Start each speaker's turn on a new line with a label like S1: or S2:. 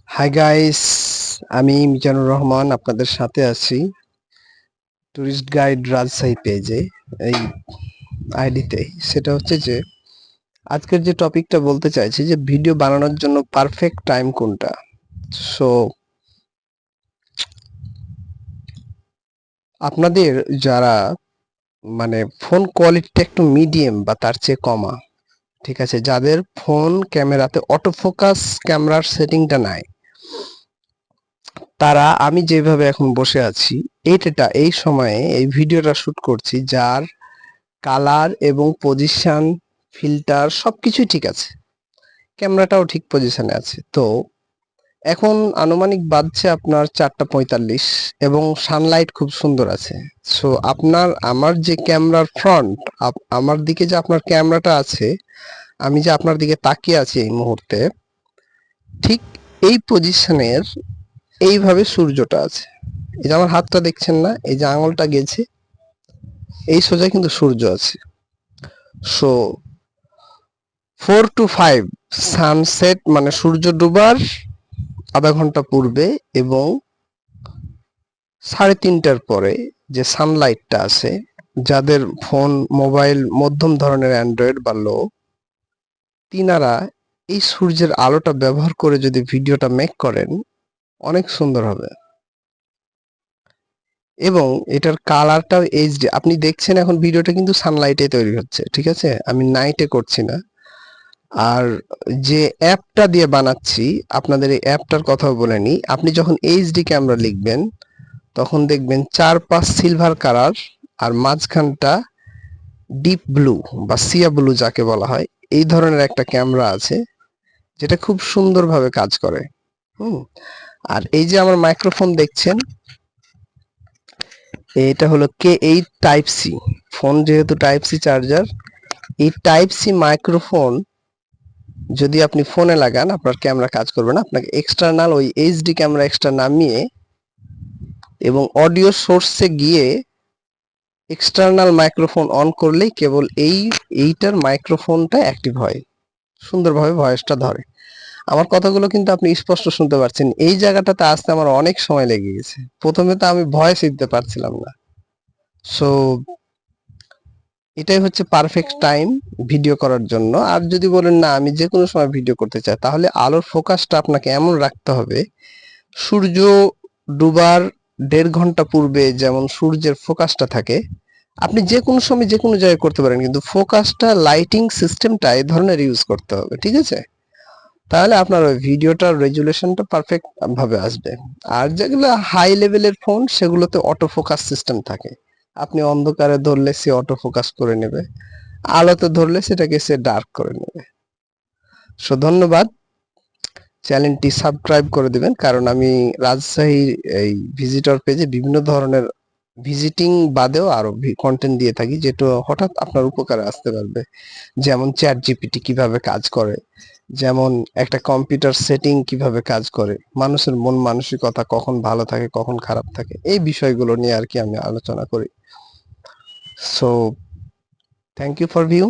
S1: Hi guys, আমি মিজানুর রহমান আপনাদের সাথে আছি ট্যুরিস্ট গাইড রাজশাহী পেজে এই আইডিতে। সেটা হচ্ছে যে আজকের যে টপিকটা বলতে চাইছি যে ভিডিও বানানোর জন্য পারফেক্ট টাইম কোনটা। সো আপনাদের যারা মানে ফোন কোয়ালিটিটা একটু মিডিয়াম বা তার চেয়ে কমা, ঠিক আছে, যাদের ফোন ক্যামেরাতে অটো ফোকাস ক্যামেরার সেটিংটা নাই, তারা আমি যেভাবে এখন বসে আছি এই সময়ে এই ভিডিওটা শুট করছি, যার কালার এবং পজিশন, ফিল্টার সবকিছুই ঠিক আছে, ক্যামেরাটাও ঠিক পজিশনে আছে। তো এখন আনুমানিক বাজছে আপনার 4:45 এবং সানলাইট খুব সুন্দর আছে। সো আমার যে ক্যামেরার ফ্রন্ট, আমার দিকে যে আপনার ক্যামেরাটা আছে, আমি যে আপনার দিকে তাকিয়ে আছি এই মুহূর্তে, ঠিক এই পজিশনের এইভাবে সূর্যটা আছে। এই যে আমার হাতটা দেখছেন না, এই যে আঙুলটা গেছে, এই সোজা কিন্তু সূর্য আছে। সো 4 to 5 সানসেট মানে সূর্য ডুবার আধা ঘন্টা পূর্বে এবং 3:30টার পরে যে সানলাইটটা আছে, যাদের ফোন মোবাইল মধ্যম ধরনের অ্যান্ড্রয়েড বা লো, তিনারা এই সূর্যের আলোটা ব্যবহার করে যদি ভিডিওটা মেক করেন, অনেক সুন্দর হবে। এবং এটার কালারটাও এইচডি। আপনি দেখছেন এখন ভিডিওটা কিন্তু সানলাইটে তৈরি হচ্ছে, ঠিক আছে, আমি নাইটে করছি না। আর যে অ্যাপটা দিয়ে বানাচ্ছি, আপনাদের এই অ্যাপটার কথাও বলে নিই। আপনি যখন এইচডি ক্যামেরা লিখবেন তখন দেখবেন চারপাশ সিলভার কালার আর মাঝখানটা ডিপ ব্লু বা সিয়া ব্লু যাকে বলা হয়, এই ধরনের একটা ক্যামেরা আছে যেটা খুব সুন্দরভাবে কাজ করে। হুম। আর এই যে আমার মাইক্রোফোন দেখছেন, এটা হলো K8 টাইপ সি। ফোন যেহেতু টাইপ সি চার্জার, এই টাইপ সি মাইক্রোফোন যদি আপনি ফোনে লাগান আপনার ক্যামেরা কাজ করবে না। আপনাকে এক্সটার্নাল ওই এইচডি ক্যামেরা এক্সট্রা নামিয়ে এবং অডিও সোর্সে গিয়ে এক্সটার্নাল মাইক্রোফোন অন করলেই কেবল এইটার মাইক্রোফোনটা অ্যাক্টিভ হয়, সুন্দরভাবে ভয়েসটা ধরে। আমার কথাগুলো কিন্তু আপনি স্পষ্ট শুনতে পাচ্ছেন। এই জায়গাটাতে আসতে আমার অনেক সময় লেগে গেছে। প্রথমে তো আমি ভয়েস দিতে পারছিলাম না। সো এটাই হচ্ছে পারফেক্ট টাইম ভিডিও করার জন্য। আর যদি বলেন না আমি যে কোনো সময় ভিডিও করতে চাই, তাহলে আলোর ফোকাসটা আপনাকে এমন রাখতে হবে, সূর্য ডুবার 1.5 ঘন্টা পূর্বে যেমন সূর্যের ফোকাসটা থাকে, আপনি যে কোনো সময় যে কোনো জায়গায় করতে পারেন, কিন্তু ফোকাসটা লাইটিং সিস্টেমটা এই ধরনের ইউজ করতে হবে, ঠিক আছে? তাহলে আপনার ওই ভিডিওটার রেজুলেশনটা পারফেক্ট ভাবে আসবে। আর যেগুলো হাই লেভেলের ফোন সেগুলোতে অটো ফোকাস সিস্টেম থাকে, আপনি অন্ধকারে ধরলে সে অটো ফোকাস করে নেবে, আলোতে ধরলে সেটাকে সে ডার্ক করে নেবে। সো ধন্যবাদ, চ্যানেলটি সাবস্ক্রাইব করে দিবেন, কারণ আমি রাজশাহীর এই ভিজিটর পেজে বিভিন্ন ধরনের ভিজিটিং বাদেও আরো কন্টেন্ট দিয়ে থাকি, যেটা হঠাৎ আপনার উপকারে আসতে পারবে। যেমন চ্যাট জিপিটি কিভাবে কাজ করে, যেমন একটা কম্পিউটার সেটিং কিভাবে কাজ করে, মানুষের মন মানসিকতা কখন ভালো থাকে কখন খারাপ থাকে, এই বিষয়গুলো নিয়ে আর কি আমি আলোচনা করি। So thank you for view.